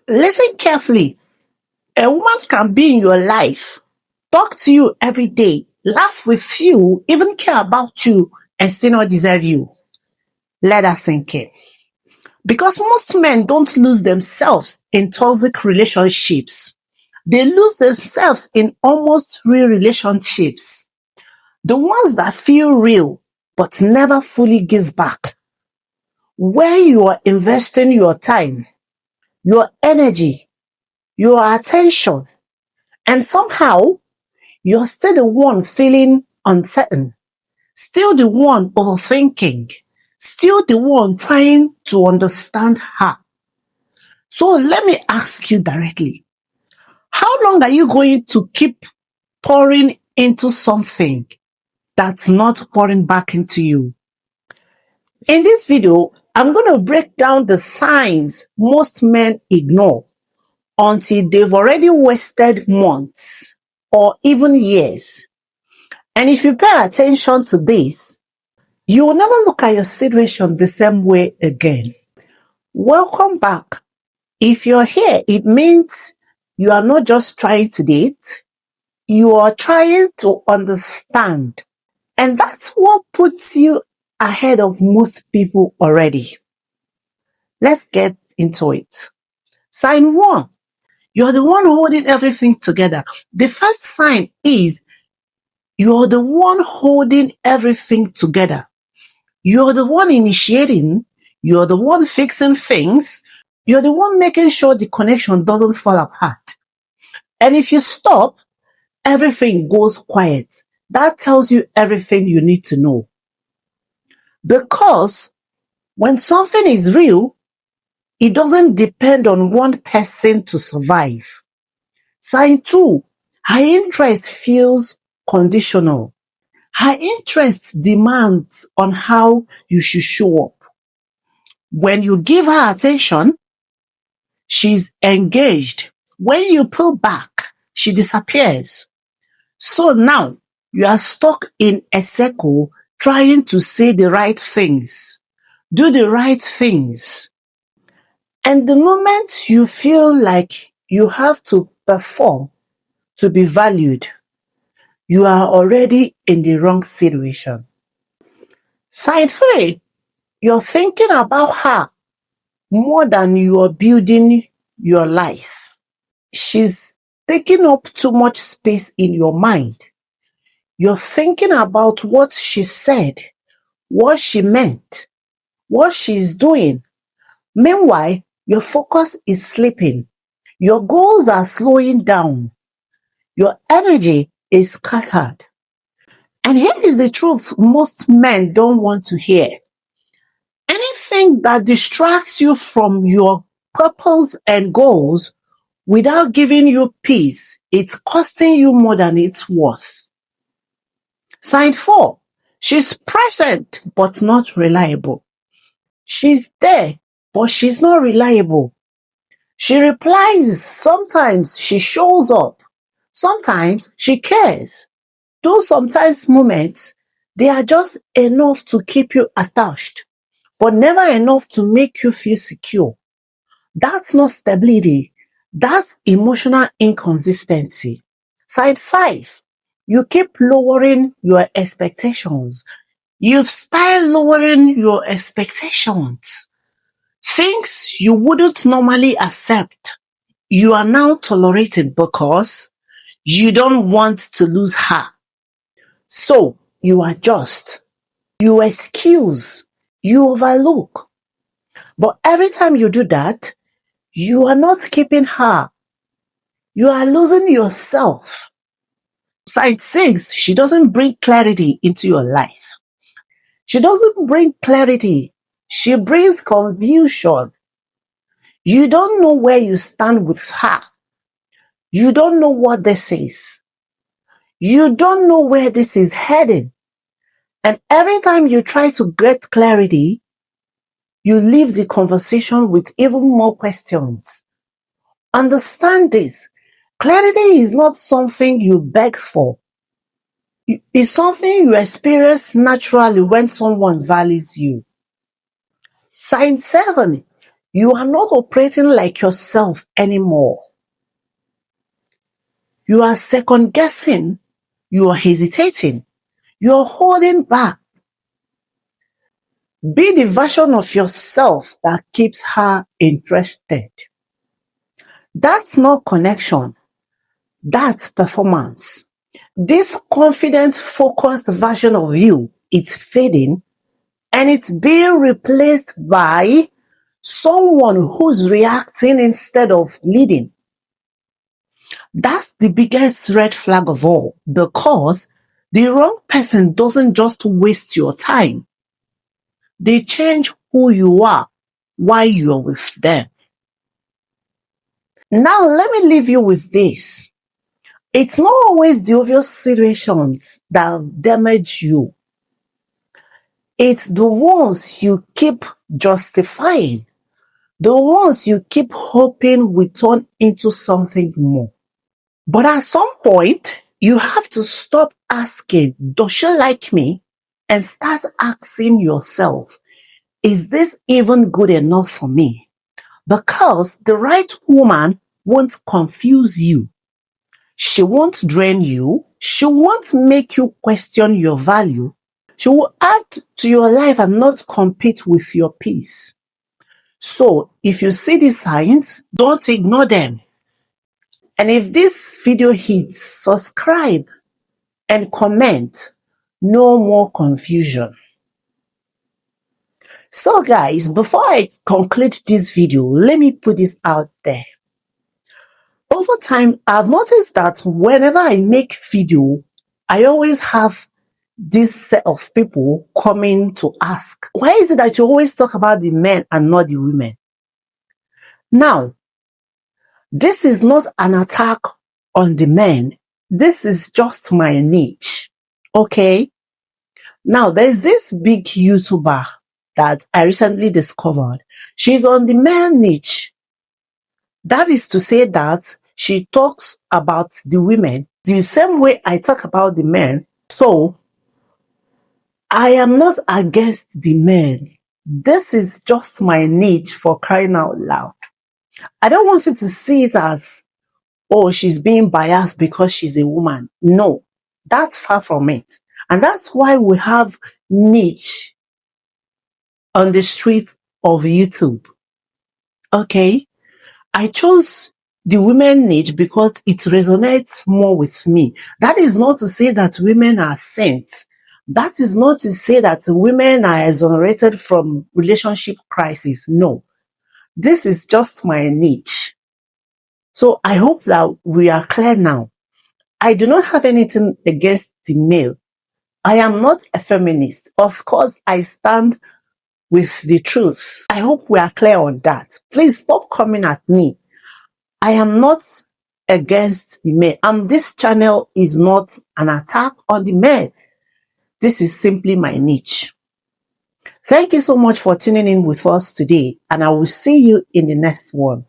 Listen carefully. A woman can be in your life, talk to you every day, laugh with you, even care about you, and still not deserve you. Let that sink in. Because most men don't lose themselves in toxic relationships. They lose themselves in almost real relationships. The ones that feel real but never fully give back. Where you are investing your time, your energy, your attention, and somehow you're still the one feeling uncertain, still the one overthinking, still the one trying to understand her. So let me ask you directly, how long are you going to keep pouring into something that's not pouring back into you? In this video, I'm going to break down the signs most men ignore until they've already wasted months or even years. And if you pay attention to this, you will never look at your situation the same way again. Welcome back. If you're here, it means you are not just trying to date, you are trying to understand. And that's what puts you ahead of most people already. Let's get into it. Sign 1. You're the one holding everything together. The first sign is you're the one holding everything together. You're the one initiating. You're the one fixing things. You're the one making sure the connection doesn't fall apart. And if you stop, everything goes quiet. That tells you everything you need to know. Because when something is real, it doesn't depend on one person to survive. Sign 2. Her interest feels conditional. Her interest demands on how you should show up. When you give her attention, she's engaged. When you pull back, she disappears. So now you are stuck in a circle trying to say the right things, do the right things. And the moment you feel like you have to perform to be valued, you are already in the wrong situation. Sign 3. You're thinking about her more than you are building your life. She's taking up too much space in your mind. You're thinking about what she said, what she meant, what she's doing. Meanwhile, your focus is slipping. Your goals are slowing down. Your energy is scattered. And here is the truth most men don't want to hear. Anything that distracts you from your purpose and goals without giving you peace, it's costing you more than it's worth. Sign 4. She's present but not reliable. She's there but she's not reliable. She replies, sometimes she shows up, sometimes she cares. Those sometimes moments, they are just enough to keep you attached, but never enough to make you feel secure. That's not stability. That's emotional inconsistency. Sign 5. You keep lowering your expectations. You've started lowering your expectations. Things you wouldn't normally accept, you are now tolerating because you don't want to lose her. So you adjust, you excuse, you overlook. But every time you do that, you are not keeping her. You are losing yourself. Sign 6, she doesn't bring clarity into your life. She doesn't bring clarity. She brings confusion. You don't know where you stand with her. You don't know what this is. You don't know where this is heading. And every time you try to get clarity, you leave the conversation with even more questions. Understand this. Clarity is not something you beg for. It's something you experience naturally when someone values you. Sign 7. You are not operating like yourself anymore. You are second guessing. You are hesitating. You are holding back. Be the version of yourself that keeps her interested. That's not connection. That's performance. This confident, focused version of you is fading, and it's being replaced by someone who's reacting instead of leading. That's the biggest red flag of all, because the wrong person doesn't just waste your time. They change who you are while you're with them. Now, let me leave you with this. It's not always the obvious situations that damage you. It's the ones you keep justifying, the ones you keep hoping will turn into something more. But at some point, you have to stop asking, does she like me? And start asking yourself, is this even good enough for me? Because the right woman won't confuse you. She won't drain you. She won't make you question your value. She will add to your life and not compete with your peace. So if you see these signs, don't ignore them. And if this video hits, subscribe and comment. No more confusion. So guys, before I conclude this video, let me put this out there. Over time, I've noticed that whenever I make video, I always have this set of people coming to ask, why is it that you always talk about the men and not the women? Now, this is not an attack on the men. This is just my niche. Okay? Now, there's this big YouTuber that I recently discovered. She's on the men niche. That is to say that she talks about the women the same way I talk about the men. So, I am not against the men. This is just my niche, for crying out loud. I don't want you to see it as, oh, she's being biased because she's a woman. No, that's far from it. And that's why we have niche on the streets of YouTube. Okay? I chose the women niche because it resonates more with me. That is not to say that women are saints. That is not to say that women are exonerated from relationship crisis. No. This is just my niche. So I hope that we are clear now. I do not have anything against the male. I am not a feminist. Of course, I stand with the truth. I hope we are clear on that. Please stop coming at me. I am not against the men. And this channel is not an attack on the men. This is simply my niche. Thank you so much for tuning in with us today, and I will see you in the next one.